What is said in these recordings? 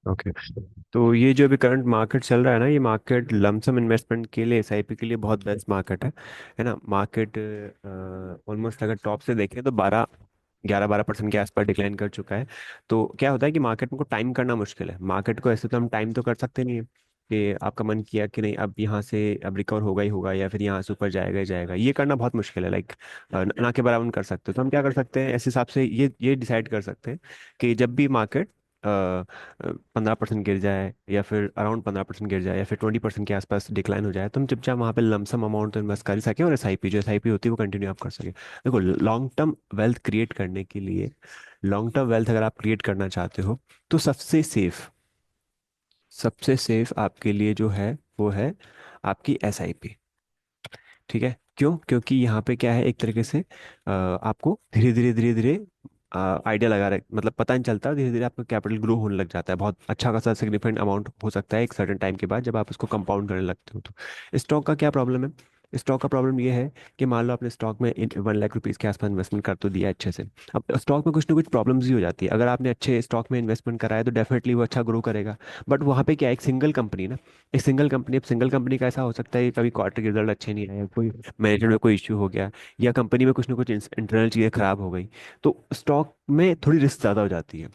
Okay. तो ये जो अभी करंट मार्केट चल रहा है ना, ये मार्केट लमसम इन्वेस्टमेंट के लिए, एसआईपी के लिए बहुत बेस्ट मार्केट है ना। मार्केट ऑलमोस्ट अगर टॉप से देखें तो 11-12% के आसपास डिक्लाइन कर चुका है। तो क्या होता है कि मार्केट को टाइम करना मुश्किल है। मार्केट को ऐसे तो हम टाइम तो कर सकते नहीं है कि आपका मन किया कि नहीं अब यहाँ से अब रिकवर होगा ही होगा, या फिर यहाँ से ऊपर जाएगा ही जाएगा, ये करना बहुत मुश्किल है। लाइक ना के बराबर कर सकते हो। तो हम क्या कर सकते हैं, ऐसे हिसाब से ये डिसाइड कर सकते हैं कि जब भी मार्केट 15% गिर जाए, या फिर अराउंड 15% गिर जाए, या फिर 20% के आसपास डिक्लाइन हो जाए, तो हम चुपचाप वहाँ पे लमसम अमाउंट तो इन्वेस्ट कर ही सकें, और एसआईपी जो एसआईपी होती है वो कंटिन्यू आप कर सकें। देखो, लॉन्ग टर्म वेल्थ क्रिएट करने के लिए, लॉन्ग टर्म वेल्थ अगर आप क्रिएट करना चाहते हो, तो सबसे सेफ आपके लिए जो है वो है आपकी एसआईपी। ठीक है, क्यों? क्योंकि यहाँ पे क्या है, एक तरीके से आपको धीरे धीरे धीरे धीरे आइडिया लगा रहे, मतलब पता नहीं चलता, धीरे धीरे आपका कैपिटल ग्रो होने लग जाता है। बहुत अच्छा खासा सिग्निफिकेंट अमाउंट हो सकता है एक सर्टेन टाइम के बाद, जब आप उसको कंपाउंड करने लगते हो। तो स्टॉक का क्या प्रॉब्लम है? स्टॉक का प्रॉब्लम ये है कि मान लो आपने स्टॉक में 1 लाख रुपीज़ के आसपास इन्वेस्टमेंट कर तो दिया अच्छे से। अब स्टॉक में कुछ ना कुछ प्रॉब्लम्स भी हो जाती है। अगर आपने अच्छे स्टॉक में इन्वेस्टमेंट करा है तो डेफिनेटली वो अच्छा ग्रो करेगा। बट वहाँ पे क्या है, एक सिंगल कंपनी ना, एक सिंगल कंपनी का ऐसा हो सकता है कि कभी क्वार्टर के रिजल्ट अच्छे नहीं आए, कोई मैनेजमेंट में कोई इश्यू हो गया, या कंपनी में कुछ ना कुछ इंटरनल चीज़ें खराब हो गई, तो स्टॉक में थोड़ी रिस्क ज़्यादा हो जाती है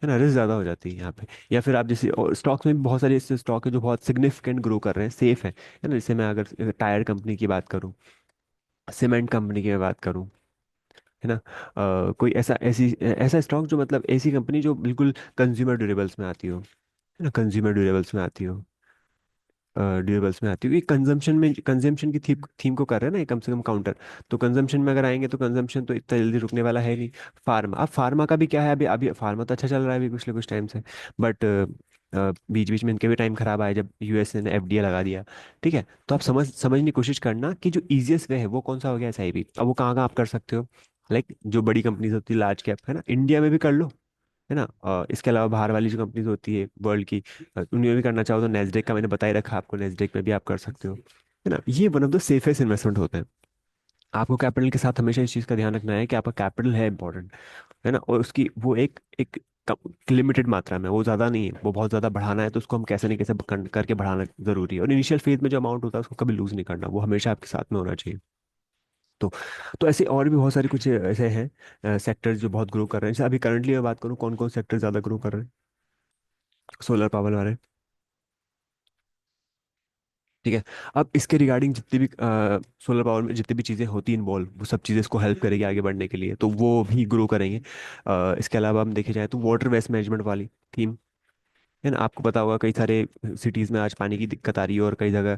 ना, रिस्क ज़्यादा हो जाती है यहाँ पे। या फिर आप जैसे स्टॉक्स में भी बहुत सारे ऐसे स्टॉक है जो बहुत सिग्निफिकेंट ग्रो कर रहे हैं, सेफ है ना। जैसे मैं अगर टायर कंपनी की बात करूँ, सीमेंट कंपनी की मैं बात करूँ, है ना, कोई ऐसा स्टॉक जो मतलब ऐसी कंपनी जो बिल्कुल कंज्यूमर ड्यूरेबल्स में आती हो, है ना, कंज्यूमर ड्यूरेबल्स में आती हो, ड्यूरेबल्स में आती है, क्योंकि कंजम्पशन की थीम को कर रहे हैं ना ये, कम से कम काउंटर। तो कंजम्पशन में अगर आएंगे तो कंजम्पशन तो इतना जल्दी रुकने वाला है नहीं। फार्मा, अब फार्मा का भी क्या है, अभी अभी फार्मा तो अच्छा चल रहा है अभी पिछले कुछ टाइम से, बट बीच बीच में इनके भी टाइम खराब आया जब यूएसए ने एफडीए लगा दिया। ठीक है, तो आप समझने की कोशिश करना कि जो इजीएस्ट वे है वो कौन सा हो गया, एसआईपी। अब वो कहाँ कहाँ आप कर सकते हो, लाइक जो बड़ी कंपनीज होती है, लार्ज कैप, है ना, इंडिया में भी कर लो, है ना। इसके अलावा बाहर वाली जो कंपनीज होती है वर्ल्ड की, उनमें भी करना चाहो तो नेस्डेक का मैंने बता ही रखा आपको, नेस्डेक में भी आप कर सकते हो, है ना। ये one of the safest investment होते हैं। आपको कैपिटल के साथ हमेशा इस चीज़ का ध्यान रखना है कि आपका कैपिटल है इंपॉर्टेंट, है ना, और उसकी वो एक एक लिमिटेड मात्रा में, वो ज़्यादा नहीं है। वो बहुत ज़्यादा बढ़ाना है तो उसको हम कैसे नहीं कैसे करके बढ़ाना ज़रूरी है। और इनिशियल फेज में जो अमाउंट होता है उसको कभी लूज़ नहीं करना, वो हमेशा आपके साथ में होना चाहिए। तो तो ऐसे और भी बहुत सारे कुछ ऐसे हैं सेक्टर्स जो बहुत ग्रो कर रहे हैं। जैसे अभी करंटली मैं बात करूँ, कौन कौन सेक्टर ज़्यादा ग्रो कर रहे हैं? सोलर पावर वाले। ठीक है, अब इसके रिगार्डिंग जितनी भी सोलर पावर में जितनी भी चीज़ें होती हैं इन्वॉल्व, वो सब चीज़ें इसको हेल्प करेगी आगे बढ़ने के लिए, तो वो भी ग्रो करेंगे। इसके अलावा हम देखे जाए तो वाटर वेस्ट मैनेजमेंट वाली थीम, है ना। आपको पता होगा कई सारे सिटीज़ में आज पानी की दिक्कत आ रही है, और कई जगह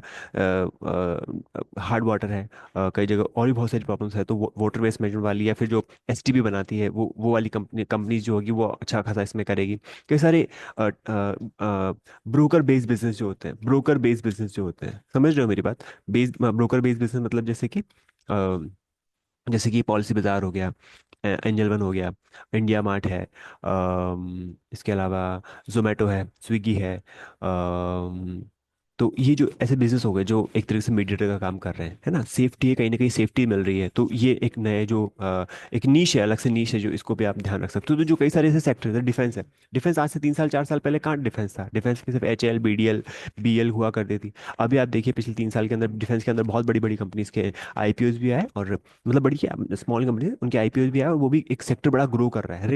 हार्ड वाटर है, कई जगह और भी बहुत सारी प्रॉब्लम्स है। तो वाटर वेस्ट मैनेजमेंट वाली, या फिर जो एसटीबी बनाती है, वो वाली कंपनीज जो होगी वो अच्छा खासा इसमें करेगी। कई सारे ब्रोकर बेस्ड बिजनेस जो होते हैं, ब्रोकर बेस्ड बिजनेस जो होते हैं, समझ रहे हो मेरी बात? ब्रोकर बेस्ड बिजनेस मतलब जैसे कि पॉलिसी बाजार हो गया, एंजल वन हो गया, इंडिया मार्ट है, इसके अलावा जोमेटो है, स्विगी है। तो ये जो ऐसे बिजनेस हो गए जो एक तरीके से मीडिएटर का काम कर रहे हैं, है ना, सेफ्टी है, कहीं ना कहीं सेफ्टी मिल रही है, तो ये एक नए जो एक नीश है, अलग से नीश है, जो इसको भी आप ध्यान रख सकते हो। तो जो कई सारे ऐसे सेक्टर है, डिफेंस है। डिफेंस आज से 3 साल 4 साल पहले कहाँ डिफेंस था? डिफेंस की सिर्फ एच एल, बीडीएल, बीएल हुआ करती थी। अभी आप देखिए पिछले 3 साल के अंदर डिफेंस के अंदर बहुत बड़ी बड़ी कंपनीज के आईपीओज भी आए, और मतलब बड़ी क्या स्मॉल कंपनी उनके आईपीओ भी आए, और वो भी एक सेक्टर बड़ा ग्रो कर रहा है।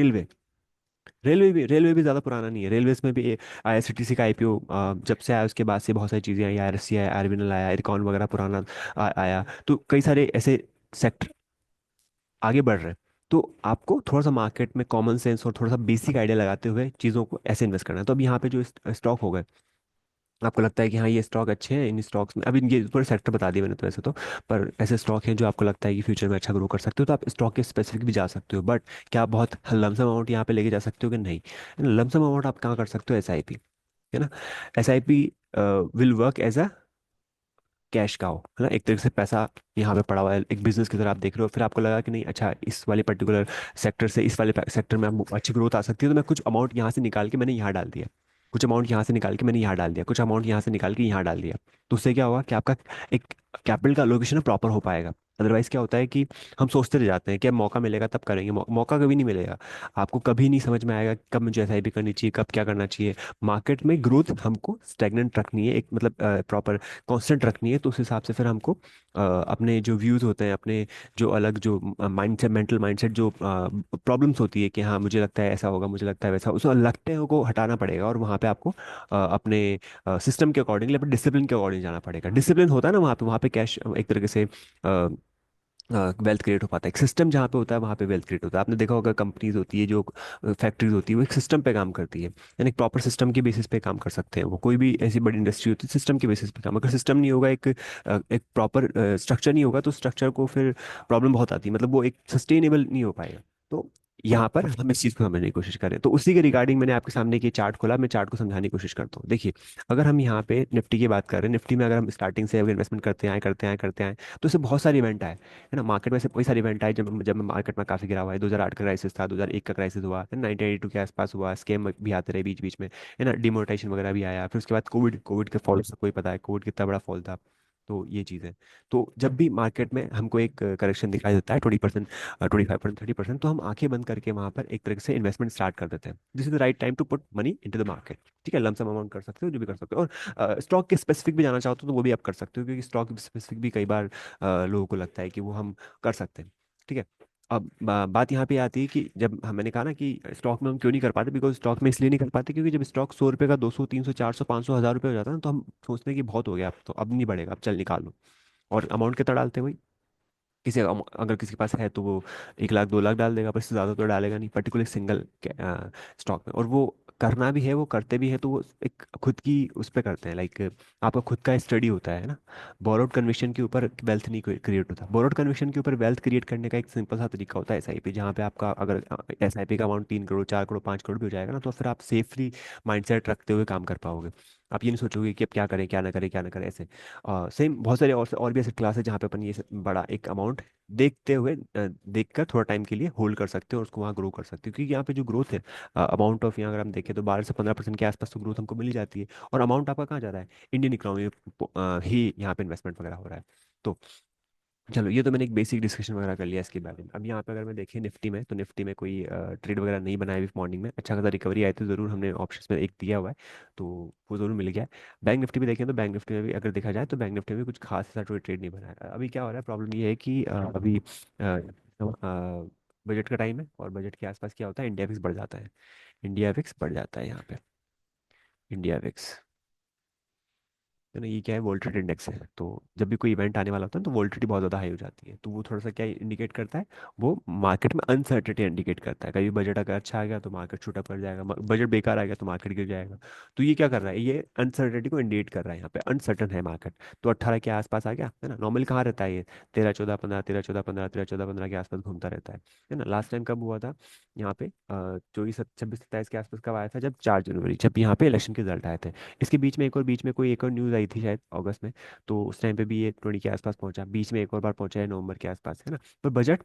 रेलवे भी ज़्यादा पुराना नहीं है। रेलवेज में भी आईआरसीटीसी का आईपीओ जब से आया उसके बाद से बहुत सारी चीज़ें आई, आरएससी आया, आरबीएनएल आया, इरकॉन वगैरह पुराना आया। तो कई सारे ऐसे सेक्टर आगे बढ़ रहे हैं। तो आपको थोड़ा सा मार्केट में कॉमन सेंस और थोड़ा सा बेसिक आइडिया लगाते हुए चीज़ों को ऐसे इन्वेस्ट करना है। तो अब यहाँ पे जो स्टॉक हो गए, आपको लगता है कि हाँ ये स्टॉक अच्छे हैं, इन स्टॉक्स में अभी ये पूरे सेक्टर बता दिए मैंने तो ऐसे तो, पर ऐसे स्टॉक हैं जो आपको लगता है कि फ्यूचर में अच्छा ग्रो कर सकते हो, तो आप स्टॉक के स्पेसिफिक भी जा सकते हो। बट क्या आप बहुत लमसम अमाउंट यहाँ पे लेके जा सकते हो कि नहीं? लमसम अमाउंट आप कहाँ कर सकते हो? एसआईपी, है ना। SIP will work as a cash cow, है ना। एक तरीके से पैसा यहाँ पे पड़ा हुआ है, एक बिजनेस की तरह आप देख रहे हो, फिर आपको लगा कि नहीं अच्छा इस वाले पर्टिकुलर सेक्टर से इस वाले सेक्टर में आप अच्छी ग्रोथ आ सकती है, तो मैं कुछ अमाउंट यहाँ से निकाल के मैंने यहाँ डाल दिया, कुछ अमाउंट यहाँ से निकाल के मैंने यहाँ डाल दिया, कुछ अमाउंट यहाँ से निकाल के यहाँ डाल दिया। तो उससे क्या होगा कि आपका एक कैपिटल का एलोकेशन प्रॉपर हो पाएगा। अदरवाइज क्या होता है कि हम सोचते रह जाते हैं कि अब मौका मिलेगा तब करेंगे, मौका कभी नहीं मिलेगा। आपको कभी नहीं समझ में आएगा कि कब मुझे एसआईपी करनी चाहिए, कब क्या करना चाहिए। मार्केट में ग्रोथ हमको स्टैग्नेंट रखनी है, एक मतलब प्रॉपर कांस्टेंट रखनी है, तो उस हिसाब से फिर हमको अपने जो व्यूज़ होते हैं, अपने जो अलग जो माइंडसेट, मेंटल माइंडसेट, जो प्रॉब्लम्स होती है कि हाँ मुझे लगता है ऐसा होगा, मुझे लगता है वैसा, उस लगते हैं को हटाना पड़ेगा, और वहाँ पे आपको अपने सिस्टम के अकॉर्डिंगली, अपने डिसिप्लिन के अकॉर्डिंग जाना पड़ेगा। डिसिप्लिन होता है ना वहाँ पे कैश एक तरीके से वेल्थ क्रिएट हो पाता है। एक सिस्टम जहाँ पे होता है वहाँ पे वेल्थ क्रिएट होता है। आपने देखा होगा कंपनीज होती है, जो फैक्ट्रीज होती है, वो एक सिस्टम पे काम करती है, यानी एक प्रॉपर सिस्टम के बेसिस पे काम कर सकते हैं वो। कोई भी ऐसी बड़ी इंडस्ट्री होती है सिस्टम के बेसिस पे काम, अगर सिस्टम नहीं होगा, एक प्रॉपर स्ट्रक्चर नहीं होगा, तो स्ट्रक्चर को फिर प्रॉब्लम बहुत आती है, मतलब वो एक सस्टेनेबल नहीं हो पाएगा। तो यहाँ पर हम इस चीज़ को समझने की कोशिश करें, तो उसी के रिगार्डिंग मैंने आपके सामने एक चार्ट खोला, मैं चार्ट को समझाने की कोशिश करता हूँ। देखिए, अगर हम यहाँ पे निफ्टी की बात कर रहे हैं, निफ्टी में अगर हम स्टार्टिंग से अगर इन्वेस्टमेंट करते आए, तो इससे बहुत सारे इवेंट आए, है ना। मार्केट में से कई सारे इवेंट आए, जब मार्केट में काफी गिरा हुआ है। 2008 का क्राइसिस था, 2001 का क्राइसिस हुआ, फिर 1982 के आसपास हुआ, स्कैम भी आते रहे बीच बीच में, है ना, डिमोनेटाइजेशन वगैरह भी आया। फिर उसके बाद कोविड के फॉल, सबको ही पता है कोविड कितना बड़ा फॉल था। तो ये चीज़ है। तो जब भी मार्केट में हमको एक करेक्शन दिखाई देता है 20%, 25%, 30%, तो हम आंखें बंद करके वहां पर एक तरह से इन्वेस्टमेंट स्टार्ट कर देते हैं। This is the right time to put money into the market. ठीक है, लमसम अमाउंट कर सकते हो, जो भी कर सकते हो, और स्टॉक के स्पेसिफिक भी जाना चाहते हो तो वो भी आप कर सकते हो, क्योंकि स्टॉक स्पेसिफिक भी कई बार लोगों को लगता है कि वो हम कर सकते हैं। ठीक है। अब बात यहाँ पे आती है कि जब मैंने कहा ना कि स्टॉक में हम क्यों नहीं कर पाते, बिकॉज स्टॉक में इसलिए नहीं कर पाते क्योंकि जब स्टॉक 100 रुपये का 200, 300, 400, 500, 1000 रुपये हो जाता है ना, तो हम सोचते हैं कि बहुत हो गया, अब तो अब नहीं बढ़ेगा, अब चल निकालो। और अमाउंट कितना डालते हैं, अगर किसी के पास है तो वो 1 लाख 2 लाख डाल देगा, पर इससे ज़्यादा तो डालेगा नहीं, पर्टिकुलर सिंगल स्टॉक में। और वो करना भी है, वो करते भी है, तो वो एक खुद की उस पर करते हैं, लाइक आपका खुद का स्टडी होता है ना। बोरोड कन्विक्शन के ऊपर वेल्थ नहीं क्रिएट होता, बोरोड कन्विक्शन के ऊपर वेल्थ क्रिएट करने का एक सिंपल सा तरीका होता है एसआईपी, जहाँ पे आपका अगर एसआईपी का अमाउंट 3 करोड़, 4 करोड़, 5 करोड़ भी हो जाएगा ना, तो फिर आप सेफली माइंडसेट रखते हुए काम कर पाओगे। आप ये नहीं सोचोगे कि अब क्या करें, क्या ना करें, क्या ना करें, ऐसे। सेम बहुत सारे और भी ऐसे क्लास है जहाँ पे अपन ये बड़ा एक अमाउंट देखते हुए देखकर थोड़ा टाइम के लिए होल्ड कर सकते हो, और उसको वहाँ ग्रो कर सकते हो, क्योंकि यहाँ पे जो ग्रोथ है, अमाउंट ऑफ, यहाँ अगर हम देखें तो 12 से 15% के आसपास तो ग्रोथ हमको मिल ही जाती है। और अमाउंट आपका कहाँ जा रहा है, इंडियन इकोनॉमी में ही यहाँ पे इन्वेस्टमेंट वगैरह हो रहा है। तो चलो, ये तो मैंने एक बेसिक डिस्कशन वगैरह कर लिया इसके बारे में। अब यहाँ पे अगर मैं देखिए निफ्टी में, तो निफ्टी में कोई ट्रेड वगैरह नहीं बनाया अभी मॉर्निंग में, अच्छा खासा रिकवरी आई तो ज़रूर हमने ऑप्शंस में एक दिया हुआ है, तो वो ज़रूर मिल गया है। बैंक निफ्टी भी देखें तो बैंक निफ्टी में भी अगर देखा जाए तो बैंक निफ्टी में भी कुछ खास ऐसा कोई ट्रेड नहीं बना है। अभी क्या हो रहा है, प्रॉब्लम ये है कि अभी बजट का टाइम है, और बजट के आसपास क्या होता है, इंडिया विक्स बढ़ जाता है, इंडिया विक्स बढ़ जाता है यहाँ पे, इंडिया विक्स, है ना। ये क्या है, वोल्टेज इंडेक्स है, तो जब भी कोई इवेंट आने वाला होता है तो वोल्टिलिटी बहुत ज़्यादा हाई हो जाती है, तो वो थोड़ा सा क्या इंडिकेट करता है, वो मार्केट में अनसर्टेनिटी इंडिकेट करता है। कभी बजट अगर अच्छा आ गया तो मार्केट छूटा पड़ जाएगा, बजट बेकार आ गया तो मार्केट गिर जाएगा। तो ये क्या कर रहा है, ये अनसर्टेनिटी को इंडिकेट कर रहा है, यहाँ पे अनसर्टन है मार्केट। तो 18 के आसपास आ गया, है ना। नॉर्मल कहाँ रहता है ये, 13 14 15, 13 14 15, 13 14 15 के आसपास घूमता रहता है ना। लास्ट टाइम कब हुआ था यहाँ पे, 24 26 27 के आसपास कब आया था, जब 4 जनवरी, जब यहाँ पे इलेक्शन के रिजल्ट आए थे। इसके बीच में कोई एक और न्यूज़ आई थी शायद अगस्त में, तो उस टाइम पे भी ये 20 के आसपास पहुंचा, बीच में एक और बार पहुंचा है नवंबर के आसपास, है ना। पर budget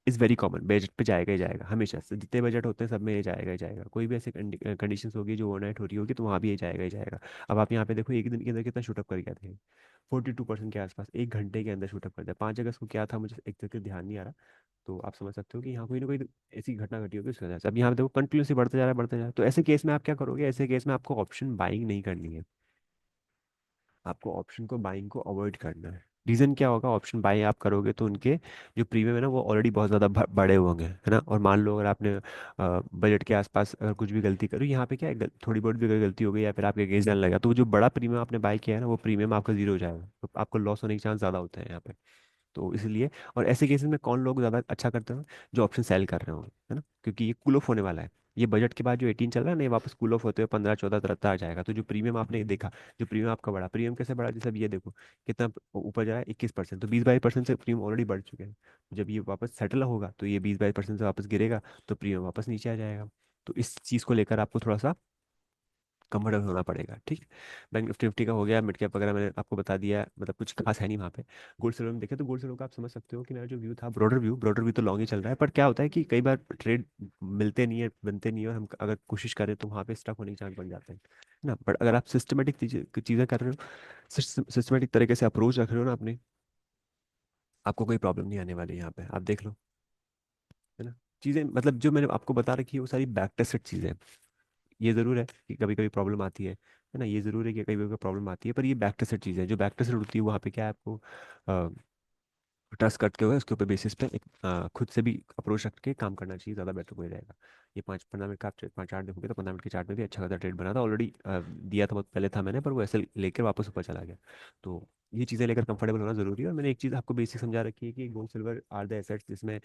is very common, budget पे जाएगा ही जाएगा हमेशा से, जितने बजट होते हैं सब में ये जाएगा ही जाएगा। कोई भी ऐसे कंडीशंस होगी जो ओवरनाइट हो रही होगी, तो वहाँ भी ये जाएगा ही जाएगा। अब आप यहाँ पे देखो, एक दिन के अंदर कितना शूटअप कर गया था, 42% के आसपास, 1 घंटे के अंदर शूटअप कर दिया। 5 अगस्त को क्या था मुझे एक तरीके से ध्यान नहीं आ रहा, तो आप समझ सकते हो कि यहाँ कोई ना कोई ऐसी घटना घटी होगी उसकी वजह से। अब यहाँ पे देखो कंटिन्यूसली बढ़ते जा रहा है, बढ़ते जा रहा है, तो ऐसे केस में आप क्या करोगे, ऐसे केस में आपको ऑप्शन बाइंग नहीं करनी है, आपको ऑप्शन को बाइंग को अवॉइड करना है। रीज़न क्या होगा, ऑप्शन बाई आप करोगे तो उनके जो प्रीमियम है ना, वो ऑलरेडी बहुत ज़्यादा बड़े होंगे, है ना। और मान लो अगर आपने बजट के आसपास अगर कुछ भी गलती करी, यहाँ पे क्या है, थोड़ी बहुत भी अगर गलती हो गई या फिर आपके अगेंस्ट जाने लगा, तो वो जो बड़ा प्रीमियम आपने बाई किया है ना, वो प्रीमियम आपका जीरो हो जाएगा, तो आपको लॉस होने के चांस ज़्यादा होते हैं यहाँ पे। तो इसलिए, और ऐसे केसेस में कौन लोग ज़्यादा अच्छा करते हैं, जो ऑप्शन सेल कर रहे हो, है ना, क्योंकि ये कूल ऑफ होने वाला है। ये बजट के बाद जो 18 चल रहा है ना, ये वापस कूल ऑफ होते हुए 15 14 आ जाएगा। तो जो प्रीमियम आपने देखा, जो प्रीमियम आपका बढ़ा, प्रीमियम कैसे बढ़ा, जैसे अब ये देखो कितना ऊपर जा रहा है, 21%, तो 20 22% से प्रीमियम ऑलरेडी बढ़ चुके हैं। जब ये वापस सेटल होगा तो ये 20 22% से वापस गिरेगा, तो प्रीमियम वापस नीचे आ जाएगा। तो इस चीज़ को लेकर आपको थोड़ा सा कंफर्टेबल होना पड़ेगा, ठीक। बैंक निफ्टी निफ्टी का हो गया, मिड कैप वगैरह मैंने आपको बता दिया है, मतलब कुछ खास है नहीं वहाँ पे। गोल्ड सिल्वर में देखें तो गोल्ड सिल्वर का आप समझ सकते हो कि मेरा जो व्यू था, ब्रॉडर व्यू तो लॉन्ग ही चल रहा है, पर क्या होता है कि कई बार ट्रेड मिलते नहीं है, बनते नहीं है, और हम अगर कोशिश करें तो वहाँ पे स्टक होने के चांस बन जाते हैं, है ना। बट अगर आप सिस्टमेटिक चीज़ें चीज़ें कर रहे हो, सिस्टमेटिक तरीके से अप्रोच रख रहे हो ना अपने आपको कोई प्रॉब्लम नहीं आने वाली यहाँ पे, आप देख लो, है ना। चीज़ें मतलब जो मैंने आपको बता रखी है वो सारी बैक टेस्टेड चीज़ें हैं। ये ज़रूर है कि कभी कभी प्रॉब्लम आती है ना, ये ज़रूर है कि कभी कभी प्रॉब्लम आती है, पर ये बैक टेस्टेड चीज़ है। जो बैक टेस्टेड होती है वहाँ पे क्या है, आपको ट्रस्ट करते हुए उसके ऊपर बेसिस पे एक खुद से भी अप्रोच रख के काम करना चाहिए, ज़्यादा बेटर हो जाएगा। ये 5-15 मिनट का आप 5 चार्ट देखोगे तो 15 मिनट के चार्ट में भी अच्छा खासा ट्रेड बना था ऑलरेडी। दिया था बहुत पहले था मैंने, पर वो ऐसे लेकर वापस ऊपर चला गया। तो ये चीज़ें लेकर कंफर्टेबल होना जरूरी है। और मैंने एक चीज़ आपको बेसिक समझा रखी है कि gold silver are the assets जिसमें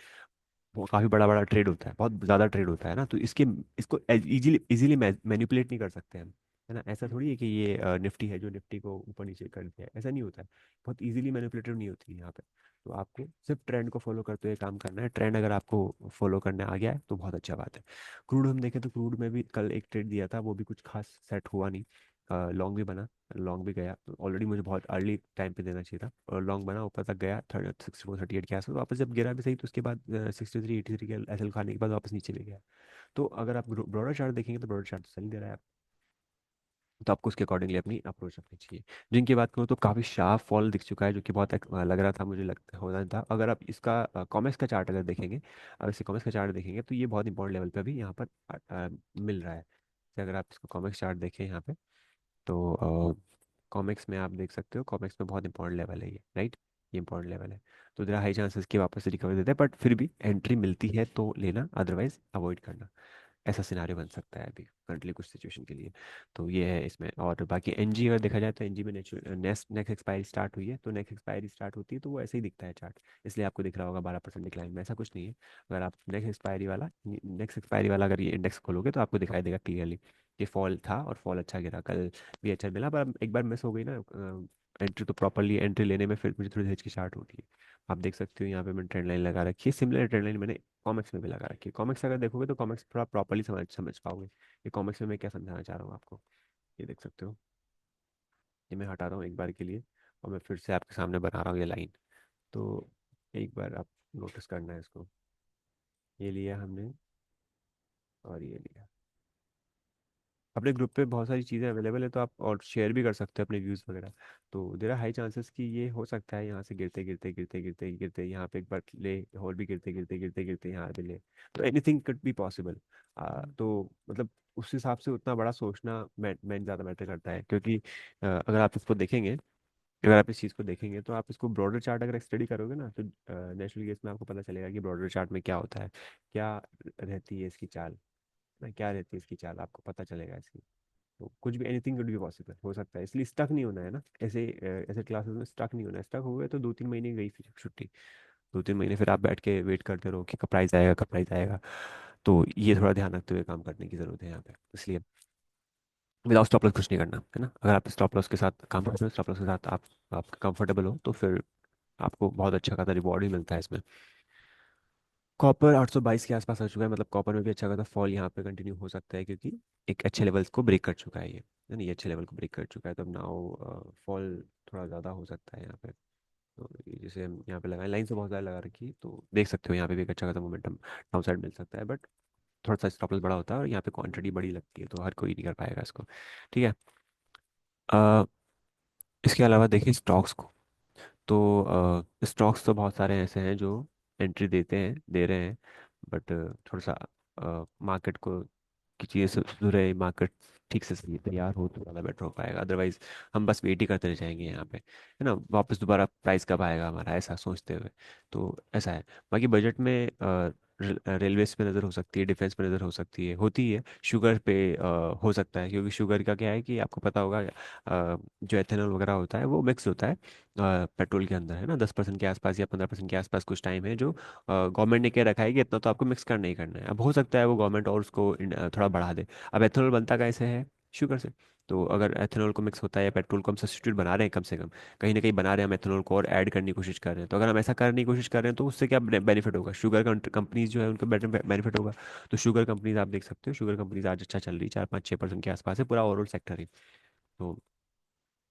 वो काफ़ी बड़ा बड़ा ट्रेड होता है, बहुत ज़्यादा ट्रेड होता है ना, तो इसको इजीली इजीली मैनिपुलेट नहीं कर सकते हम, है ना। ऐसा थोड़ी है कि ये निफ्टी है जो निफ्टी को ऊपर नीचे कर दिया है, ऐसा नहीं होता है। बहुत इजीली मैनिपुलेटिव नहीं होती है यहाँ पे। तो आपको सिर्फ ट्रेंड को फॉलो करते हुए काम करना है। ट्रेंड अगर आपको फॉलो करने आ गया है तो बहुत अच्छा बात है। क्रूड हम देखें तो क्रूड में भी कल एक ट्रेड दिया था, वो भी कुछ खास सेट हुआ नहीं। लॉन्ग भी बना, लॉन्ग भी गया, ऑलरेडी मुझे बहुत अर्ली टाइम पे देना चाहिए था, और लॉन्ग बना ऊपर तक गया 64-38 के आसपास, वापस जब गिरा भी सही तो उसके बाद 63-83 के एसएल खाने के बाद वापस नीचे भी गया। तो अगर आप ब्रॉडर चार्ट देखेंगे तो ब्रॉडर चार्ट तो सही दे रहा है, तो आपको उसके अकॉर्डिंगली अपनी अप्रोच रखनी चाहिए। जिनकी बात करूँ तो काफ़ी शार्प फॉल दिख चुका है, जो कि बहुत लग रहा था, मुझे लगता होना था। अगर आप इसका कॉमेक्स का चार्ट अगर देखेंगे, अगर इसे कॉमेक्स का चार्ट देखेंगे तो ये बहुत इंपॉर्टेंट लेवल पे अभी यहाँ पर मिल रहा है। जैसे अगर आप इसको कॉमेक्स चार्ट देखें यहाँ पे, तो कॉमिक्स में आप देख सकते हो, कॉमिक्स में बहुत इंपॉर्टेंट लेवल है ये, राइट। ये इंपॉर्टेंट लेवल है। तो देर हाई चांसेस कि वापस से रिकवरी देते हैं, बट फिर भी एंट्री मिलती है तो लेना, अदरवाइज अवॉइड करना। ऐसा सिनारियो बन सकता है अभी करंटली कुछ सिचुएशन के लिए। तो ये है इसमें। और बाकी एनजी अगर देखा जाए तो एनजी में नेक्स्ट नेक्स्ट एक्सपायरी स्टार्ट हुई है, तो नेक्स्ट एक्सपायरी स्टार्ट होती है तो वो ऐसे ही दिखता है चार्ट, इसलिए आपको दिख रहा होगा 12% डिक्लाइन में, ऐसा कुछ नहीं है। अगर आप नेक्स्ट एक्सपायरी वाला अगर ये इंडेक्स खोलोगे तो आपको दिखाई देगा क्लियरली कि फॉल था और फॉल अच्छा गिरा, कल भी अच्छा मिला, पर अब एक बार मिस हो गई ना एंट्री, तो प्रॉपरली एंट्री लेने में फिर मुझे थोड़ी देर की स्टार्ट होती है। आप देख सकते हो यहाँ पे मैंने ट्रेंड लाइन लगा रखी है, सिमिलर ट्रेंड लाइन मैंने कॉमिक्स में भी लगा रखी है। कॉमिक्स अगर देखोगे तो कॉमिक्स थोड़ा प्रॉपरली समझ समझ पाओगे ये कॉमिक्स में मैं क्या समझाना चाह रहा हूँ आपको। ये देख सकते हो, ये मैं हटा रहा हूँ एक बार के लिए, और मैं फिर से आपके सामने बना रहा हूँ ये लाइन। तो एक बार आप नोटिस करना है इसको, ये लिया हमने और ये लिया। अपने ग्रुप पे बहुत सारी चीज़ें अवेलेबल है, तो आप और शेयर भी कर सकते हो अपने व्यूज़ वगैरह। तो देर आर हाई चांसेस कि ये हो सकता है यहाँ से गिरते गिरते गिरते गिरते गिरते यहाँ पे एक बार ले, और भी गिरते गिरते गिरते गिरते यहाँ पे ले। तो एनीथिंग कुड बी पॉसिबल। तो मतलब उस हिसाब से उतना बड़ा सोचना मैं ज़्यादा मैटर करता है, क्योंकि अगर आप इसको देखेंगे, अगर आप इस चीज़ को देखेंगे तो आप इसको ब्रॉडर चार्ट अगर स्टडी करोगे ना, तो नेचुरल केस में आपको पता चलेगा कि ब्रॉडर चार्ट में क्या होता है, क्या रहती है इसकी चाल ना, क्या रहती है इसकी चाल, आपको पता चलेगा इसकी। तो कुछ भी एनीथिंग कुड बी पॉसिबल हो सकता है, इसलिए स्टक नहीं होना है ना, ऐसे ऐसे क्लासेस में स्टक नहीं होना है। स्टक हो गए तो 2-3 महीने गई फिर छुट्टी। 2-3 महीने फिर आप बैठ के वेट करते रहो कि कब प्राइस आएगा, कब प्राइस आएगा। तो ये थोड़ा ध्यान रखते हुए काम करने की ज़रूरत है यहाँ पे, इसलिए विदाउट स्टॉप लॉस कुछ नहीं करना है ना। अगर आप स्टॉप लॉस के साथ काम करते हो, स्टॉप लॉस के साथ आप कंफर्टेबल हो, तो फिर आपको बहुत अच्छा खासा रिवॉर्ड ही मिलता है इसमें। कॉपर 822 के आसपास आ चुका है, मतलब कॉपर में भी अच्छा खासा फॉल यहाँ पे कंटिन्यू हो सकता है, क्योंकि एक अच्छे लेवल्स को ब्रेक कर चुका है ये, है ना। ये अच्छे लेवल को ब्रेक कर चुका है, तो अब नाउ फॉल थोड़ा ज़्यादा हो सकता है यहाँ पे। तो ये जैसे हम यहाँ पे लगाए लाइन से बहुत ज़्यादा लगा रखी है, तो देख सकते हो यहाँ पे भी एक अच्छा खासा मोमेंटम डाउन साइड मिल सकता है, बट थोड़ा सा स्टॉप लॉस बड़ा होता है और यहाँ पे क्वांटिटी बड़ी लगती है, तो हर कोई नहीं कर पाएगा इसको, ठीक है। अ, इसके अलावा देखिए स्टॉक्स को, तो स्टॉक्स तो बहुत सारे ऐसे हैं जो एंट्री दे रहे हैं, बट थोड़ा सा मार्केट को की चीज़ें सुधरे, मार्केट ठीक से सही तैयार हो तो ज़्यादा बेटर हो पाएगा, अदरवाइज हम बस वेट ही करते रह जाएंगे यहाँ पे, है ना। वापस दोबारा प्राइस कब आएगा हमारा, ऐसा सोचते हुए। तो ऐसा है। बाकी बजट में रेलवेज पे नज़र हो सकती है, डिफेंस पे नज़र हो सकती है, होती है। शुगर पे हो सकता है, क्योंकि शुगर का क्या है कि आपको पता होगा, जो एथेनॉल वगैरह होता है वो मिक्स होता है पेट्रोल के अंदर, है ना। 10% के आसपास या 15% के आसपास कुछ टाइम है जो गवर्नमेंट ने क्या रखा है कि इतना तो आपको मिक्स करना ही करना है। अब हो सकता है वो गवर्नमेंट और उसको थोड़ा बढ़ा दे। अब एथेनॉल बनता कैसे है, शुगर से। तो अगर एथेनॉल को मिक्स होता है या पेट्रोल को हम सब्स्टिट्यूट बना रहे हैं, कम से कम कहीं ना कहीं बना रहे हैं हम एथेनॉल को और ऐड करने की कोशिश कर रहे हैं, तो अगर हम ऐसा करने की कोशिश कर रहे हैं तो उससे क्या बेनिफिट होगा, शुगर कंपनीज जो है उनको बेटर बेनिफिट होगा। तो शुगर कंपनीज आप देख सकते हो, शुगर कंपनीज आज अच्छा चल रही है, 4-5-6% के आसपास है पूरा ओवरऑल सेक्टर है। तो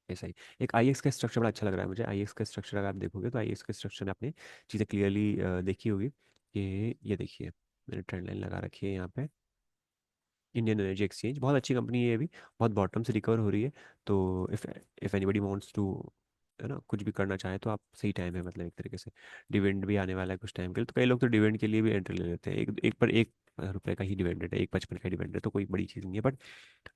ऐसा ही। एक आईएक्स का स्ट्रक्चर बड़ा अच्छा लग रहा है मुझे। आईएक्स का स्ट्रक्चर अगर आप देखोगे तो आईएक्स के स्ट्रक्चर में आपने चीज़ें क्लियरली देखी होगी कि ये देखिए, मैंने ट्रेंड लाइन लगा रखी है यहाँ पे। इंडियन एनर्जी एक्सचेंज बहुत अच्छी कंपनी है, ये भी बहुत बॉटम से रिकवर हो रही है। तो if if anybody wants to है ना, कुछ भी करना चाहें तो आप सही टाइम है, मतलब एक तरीके से डिविडेंड भी आने वाला है कुछ टाइम के लिए, तो कई लोग तो डिविडेंड के लिए भी एंट्री ले लेते हैं। एक एक पर 1 रुपये का ही डिविडेंड है, 1.55 का डिविडेंड है, तो कोई बड़ी चीज़ नहीं है, बट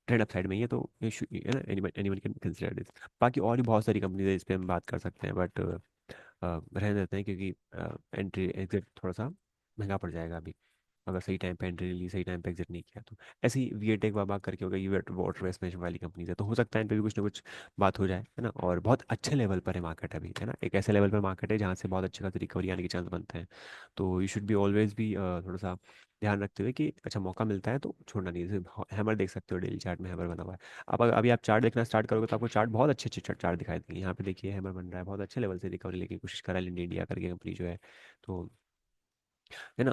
ट्रेंड अप साइड में ही है, तो ये है ना, anyone anyone can consider this. बाकी और भी बहुत सारी कंपनीज है इस पर हम बात कर सकते हैं, बट रहने देते हैं, क्योंकि एंट्री एग्जिट थोड़ा सा महंगा पड़ जाएगा अभी, अगर सही टाइम पे एंट्री ली, सही टाइम पे एग्जिट नहीं किया तो। ऐसे ही वीएटेक वाबा करके होगा, ये वाटर वेस्ट मैनेजमेंट वाली कंपनीज है, तो हो सकता है इन पे भी कुछ ना कुछ बात हो जाए, है ना। और बहुत अच्छे लेवल पर है मार्केट अभी, है ना, एक ऐसे लेवल पर मार्केट है जहाँ से बहुत अच्छे खासी रिकवरी आने के चांस बनते हैं। तो यू शुड बी ऑलवेज भी थोड़ा सा ध्यान रखते हुए कि अच्छा मौका मिलता है तो छोड़ना नहीं। जैसे हैमर देख सकते हो, डेली चार्ट में हैमर बना हुआ है। अभी आप चार्ट देखना स्टार्ट करोगे तो आपको चार्ट बहुत अच्छे अच्छे चार्ट दिखाई देंगे। यहाँ पे देखिए हैमर बन रहा है, बहुत अच्छे लेवल से रिकवरी लेने की कोशिश कर रहा है इंडिया करके कंपनी जो है। तो है ना,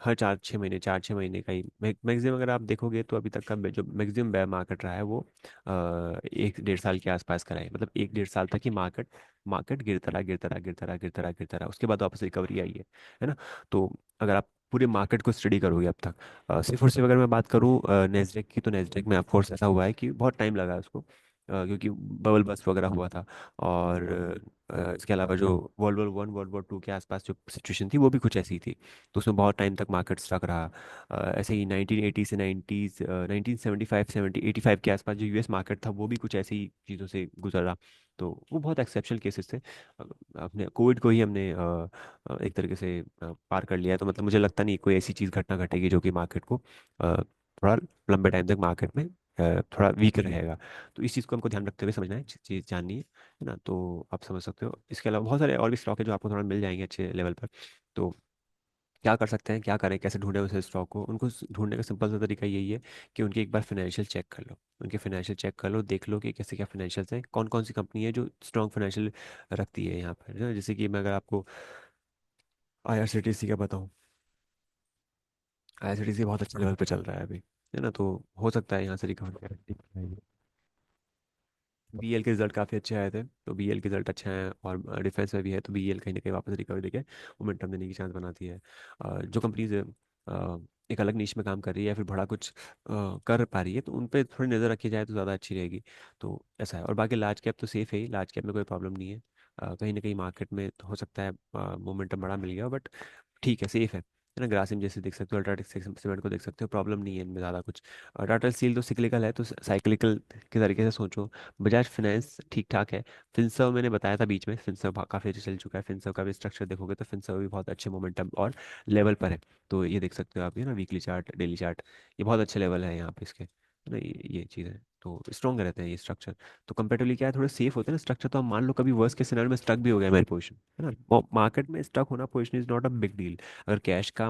हर 4-6 महीने, 4-6 महीने का ही मैक्सिमम अगर आप देखोगे तो अभी तक का जो मैक्सिमम बेयर मार्केट रहा है वो 1-1.5 साल के आसपास का रहा है। मतलब 1-1.5 साल तक ही मार्केट मार्केट गिरता रहा, गिरता रहा, गिरता रहा, गिरता रहा, गिरता रहा, उसके बाद वापस रिकवरी आई है ना। तो अगर आप पूरे मार्केट को स्टडी करोगे अब तक, सिर्फ और सिर्फ अगर मैं बात करूँ नेस्डेक की, तो नेस्डेक में ऑफकोर्स ऐसा हुआ है कि बहुत टाइम लगा है उसको, क्योंकि बबल बस्ट वगैरह हुआ था। और इसके अलावा जो वर्ल्ड वॉर टू के आसपास जो सिचुएशन थी वो भी कुछ ऐसी थी, तो उसमें बहुत टाइम तक मार्केट स्टक रहा। ऐसे ही 1980 से 90s, 1975 70 85 के आसपास जो यूएस मार्केट था वो भी कुछ ऐसी ही चीज़ों से गुजरा। तो वो बहुत एक्सेप्शनल केसेस थे। अपने कोविड को ही हमने एक तरीके से पार कर लिया है, तो मतलब मुझे लगता नहीं कोई ऐसी चीज़ घटना घटेगी जो कि मार्केट को थोड़ा लंबे टाइम तक मार्केट में थोड़ा वीक रहेगा। तो इस चीज़ को हमको ध्यान रखते हुए समझना है, चीज़ जाननी है ना। तो आप समझ सकते हो। इसके अलावा बहुत सारे और भी स्टॉक है जो आपको थोड़ा मिल जाएंगे अच्छे लेवल पर। तो क्या कर सकते हैं, क्या करें, कैसे ढूंढें उस स्टॉक को, उनको ढूंढने का सिंपल सा तरीका यही है कि उनके एक बार फाइनेंशियल चेक कर लो। उनके फाइनेंशियल चेक कर लो, देख लो कि कैसे क्या फाइनेंशियल्स हैं, कौन कौन सी कंपनी है जो स्ट्रॉन्ग फाइनेंशियल रखती है यहाँ पर, है ना। जैसे कि मैं अगर आपको आईआरसीटीसी का बताऊँ, आईआरसीटीसी बहुत अच्छे लेवल पे चल रहा है अभी, है ना। तो हो सकता है यहाँ से रिकवरी। बीएल के रिजल्ट काफ़ी अच्छे आए थे, तो बीएल के रिजल्ट अच्छे हैं और डिफेंस में भी है, तो बीएल कहीं ना कहीं वापस रिकवरी देके मोमेंटम देने की चांस बनाती है। जो कंपनीज एक अलग नीश में काम कर रही है या फिर बड़ा कुछ कर पा रही है, तो उन पे थोड़ी नज़र रखी जाए तो ज़्यादा अच्छी रहेगी। तो ऐसा है। और बाकी लार्ज कैप तो सेफ है ही, लार्ज कैप में कोई प्रॉब्लम नहीं है। कहीं ना कहीं मार्केट में तो हो सकता है मोमेंटम बड़ा मिल गया, बट ठीक है, सेफ है ना। ग्रासिम जैसे देख सकते हो, अल्ट्राटेक सीमेंट को देख सकते हो, प्रॉब्लम नहीं है इनमें ज़्यादा कुछ। टाटा स्टील तो सिक्लिकल है, तो साइक्लिकल के तरीके से सोचो। बजाज फाइनेंस ठीक ठाक है। फिनसर्व मैंने बताया था बीच में, फिनसर्व काफ़ी अच्छे चल चुका है। फिनसर्व का भी स्ट्रक्चर देखोगे तो फिनसर्व भी बहुत अच्छे मोमेंटम और लेवल पर है। तो ये देख सकते हो आप, ये ना वीकली चार्ट, डेली चार्ट, ये बहुत अच्छे लेवल है यहाँ पे इसके, है ना। ये चीज़ है, तो स्ट्रॉन्ग रहते हैं ये स्ट्रक्चर। तो कंपेरेटिवली क्या है, थोड़े सेफ होते हैं ना स्ट्रक्चर। तो आप मान लो कभी वर्स्ट के सिनेरियो में स्टक भी हो गया मेरी पोजीशन, है ना। मार्केट में स्टक होना position is not a big deal. अगर कैश का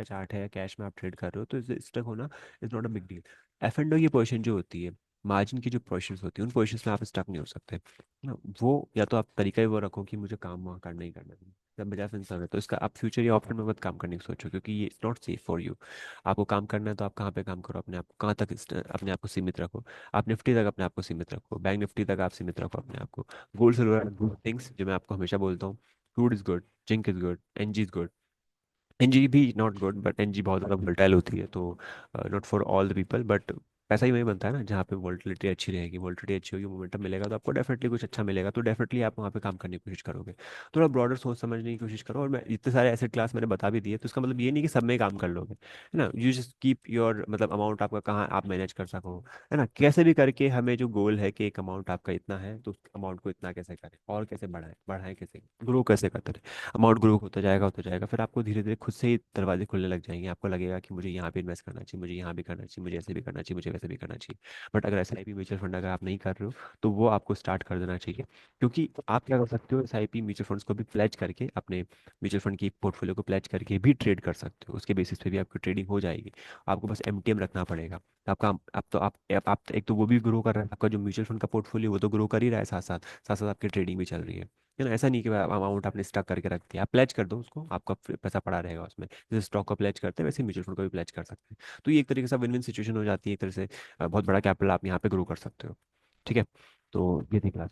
चार्ट है, कैश में आप ट्रेड कर रहे हो, तो स्टक होना is not a big deal. F and की पोजीशन जो होती है, मार्जिन की जो पोजीशंस होती है, उन पोजीशंस में आप स्टक नहीं हो सकते ना। वो या तो आप तरीका ही वो रखो कि मुझे काम वहाँ करना ही करना है। जब बजाय फिंसर है तो इसका आप फ्यूचर या ऑप्शन में मत काम करने की सोचो, क्योंकि ये it's not safe for you. आपको काम करना है तो आप कहाँ पे काम करो, अपने आप को कहाँ तक अपने आप को सीमित रखो। आप निफ्टी तक अपने आप को सीमित रखो, बैंक निफ्टी तक आप सीमित रखो अपने आप को। गोल्ड सिल्वर गुड थिंग्स जो मैं आपको हमेशा बोलता हूँ, crude is good, zinc is good, NG is good. NG भी नॉट गुड, बट एनजी बहुत ज़्यादा वोल्टाइल होती है, तो not for all the people, but पैसा ही वही बनता है ना जहाँ पे वोल्टिलिटी अच्छी रहेगी, वोल्टिलिटी अच्छी होगी, मोमेंटम मिलेगा, तो आपको डेफिनेटली कुछ अच्छा मिलेगा, तो डेफिनेटली आप वहाँ पे काम करने की कोशिश करोगे। थोड़ा ब्रॉडर सोच समझने की कोशिश करो। और मैं इतने सारे एसेट क्लास मैंने बता भी दिए, तो इसका मतलब ये नहीं कि सब में काम कर लोगे, है ना। यू जस्ट कीप योर मतलब अमाउंट आपका कहाँ आप मैनेज कर सको, है ना। कैसे भी करके हमें जो गोल है कि एक अमाउंट आपका इतना है, तो उस अमाउंट को इतना कैसे करें और कैसे बढ़ाएं, बढ़ाएं कैसे, ग्रो कैसे करते रहे। अमाउंट ग्रो होता जाएगा, फिर आपको धीरे धीरे खुद से ही दरवाजे खुलने लग जाएंगे। आपको लगेगा कि मुझे यहाँ पे इन्वेस्ट करना चाहिए, मुझे यहाँ भी करना चाहिए, मुझे ऐसे भी करना चाहिए, मुझे वैसे भी करना चाहिए। बट अगर SIP म्यूचुअल फंड अगर आप नहीं कर रहे हो, तो वो आपको स्टार्ट कर देना चाहिए। क्योंकि आप क्या कर सकते हो, SIP म्यूचुअल फंड्स को भी प्लेज करके, अपने म्यूचुअल फंड की पोर्टफोलियो को प्लेज करके भी ट्रेड कर सकते हो, उसके बेसिस पे भी आपकी ट्रेडिंग हो जाएगी। आपको बस MTM रखना पड़ेगा। आपका आप तो आप एक तो वो भी ग्रो कर रहा है, आपका जो म्यूचुअल फंड का पोर्टफोलियो वो तो ग्रो कर ही रहा है, साथ साथ साथ साथ आपकी ट्रेडिंग भी चल रही है ना। ऐसा नहीं कि अमाउंट आपने स्टक करके रख दिया, आप प्लेज कर दो उसको, आपका पैसा पड़ा रहेगा उसमें। जैसे स्टॉक को प्लेज करते हैं, वैसे म्यूचुअल फंड को भी प्लेज कर सकते हैं। तो ये एक तरीके से विन विन सिचुएशन हो जाती है, एक तरह से बहुत बड़ा कैपिटल आप यहाँ पे ग्रो कर सकते हो। ठीक है। तो ये थी क्लास।